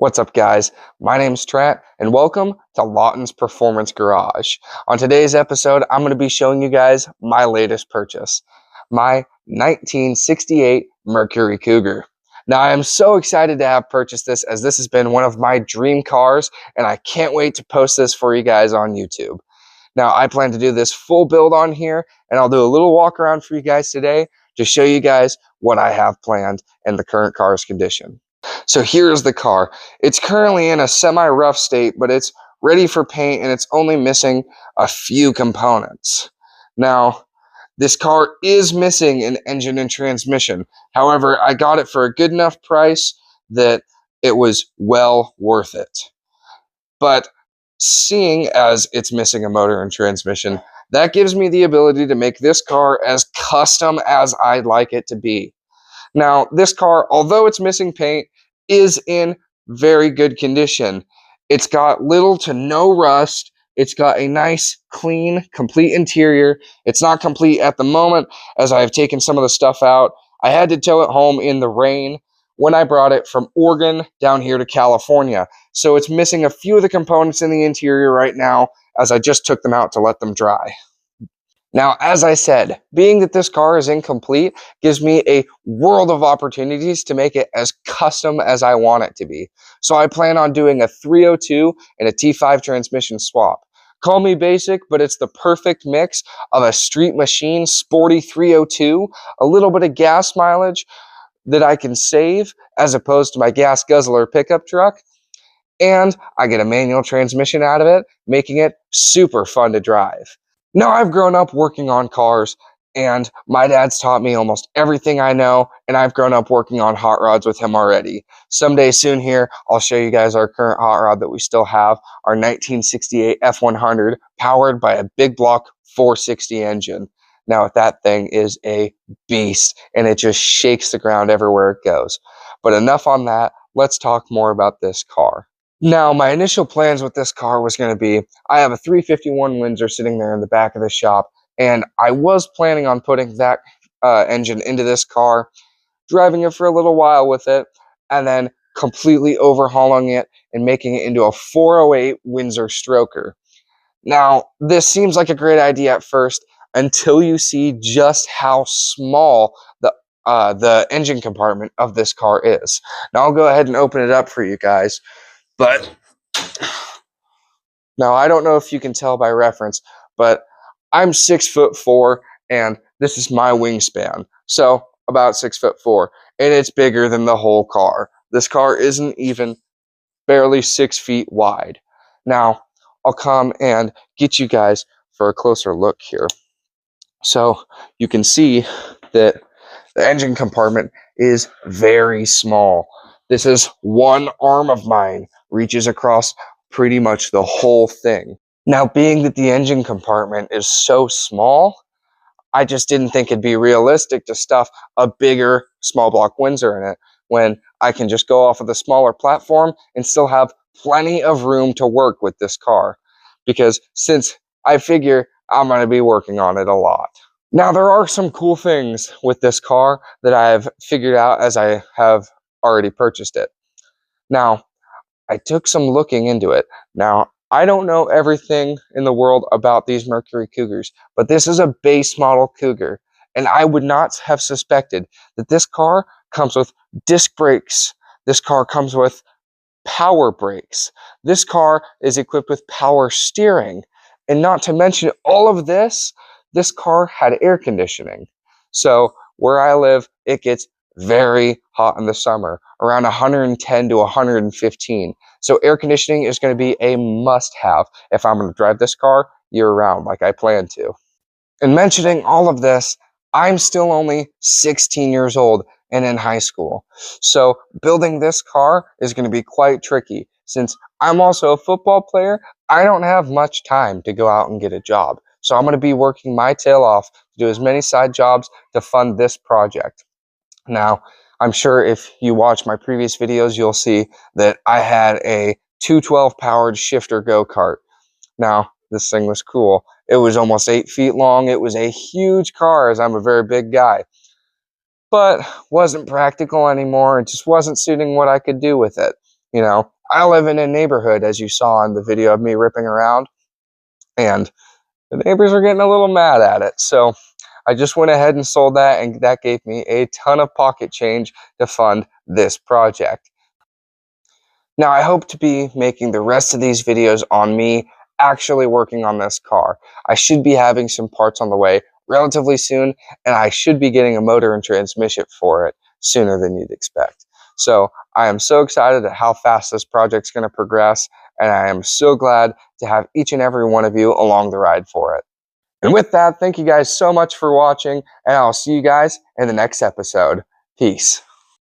What's up, guys? My name's Trent, and welcome to Lawton's Performance Garage. On today's episode, I'm going to be showing you guys my latest purchase, my 1968 Mercury Cougar. Now, I am so excited to have purchased this, as this has been one of my dream cars, and I can't wait to post this for you guys on YouTube. Now, I plan to do this full build on here, and I'll do a little walk around for you guys today to show you guys what I have planned and the current car's condition. So here's the car. It's currently in a semi-rough state, but it's ready for paint and it's only missing a few components. Now, this car is missing an engine and transmission. However, I got it for a good enough price that it was well worth it. But seeing as it's missing a motor and transmission, that gives me the ability to make this car as custom as I'd like it to be. Now, this car, although it's missing paint, is in very good condition. It's got little to no rust. It's got a nice, clean, complete interior. It's not complete at the moment, as I've taken some of the stuff out. I had to tow it home in the rain when I brought it from Oregon down here to California. So it's missing a few of the components in the interior right now, as I just took them out to let them dry. Now, as I said, being that this car is incomplete gives me a world of opportunities to make it as custom as I want it to be. So I plan on doing a 302 and a T5 transmission swap. Call me basic, but it's the perfect mix of a street machine sporty 302, a little bit of gas mileage that I can save as opposed to my gas guzzler pickup truck, and I get a manual transmission out of it, making it super fun to drive. Now, I've grown up working on cars, and my dad's taught me almost everything I know, and I've grown up working on hot rods with him already. Someday soon here, I'll show you guys our current hot rod that we still have, our 1968 F100, powered by a big block 460 engine. Now, that thing is a beast, and it just shakes the ground everywhere it goes. But enough on that, let's talk more about this car. Now, my initial plans with this car was going to be, I have a 351 Windsor sitting there in the back of the shop, and I was planning on putting that engine into this car, driving it for a little while with it, and then completely overhauling it and making it into a 408 Windsor stroker. Now, this seems like a great idea at first until you see just how small the engine compartment of this car is. Now, I'll go ahead and open it up for you guys. But now, I don't know if you can tell by reference, but I'm 6'4", and this is my wingspan. So about 6'4", and it's bigger than the whole car. This car isn't even barely 6 feet wide. Now, I'll come and get you guys for a closer look here. So you can see that the engine compartment is very small. This is one arm of mine, reaches across pretty much the whole thing. Now, being that the engine compartment is so small, I just didn't think it'd be realistic to stuff a bigger small block Windsor in it when I can just go off of the smaller platform and still have plenty of room to work with this car. Because since I figure I'm going to be working on it a lot. Now, there are some cool things with this car that I've figured out as I have already purchased it. Now, I took some looking into it. Now, I don't know everything in the world about these Mercury Cougars, but this is a base model Cougar, and I would not have suspected that this car comes with disc brakes. This car comes with power brakes. This car is equipped with power steering, and not to mention all of this, this car had air conditioning. So where I live, it gets very hot in the summer, around 110 to 115. So air conditioning is going to be a must-have if I'm going to drive this car year-round like I plan to. And mentioning all of this, I'm still only 16 years old and in high school. So building this car is going to be quite tricky. Since I'm also a football player, I don't have much time to go out and get a job. So I'm going to be working my tail off to do as many side jobs to fund this project. Now, I'm sure if you watch my previous videos, you'll see that I had a 212 powered shifter go-kart. Now, this thing was cool. It was almost 8 feet long. It was a huge car, as I'm a very big guy. but wasn't practical anymore. It just wasn't suiting what I could do with it. You know, I live in a neighborhood, as you saw in the video of me ripping around, and the neighbors are getting a little mad at it. So I just went ahead and sold that, and that gave me a ton of pocket change to fund this project. Now, I hope to be making the rest of these videos on me actually working on this car. I should be having some parts on the way relatively soon, and I should be getting a motor and transmission for it sooner than you'd expect. So I am so excited at how fast this project's going to progress, and I am so glad to have each and every one of you along the ride for it. And with that, thank you guys so much for watching, and I'll see you guys in the next episode. Peace.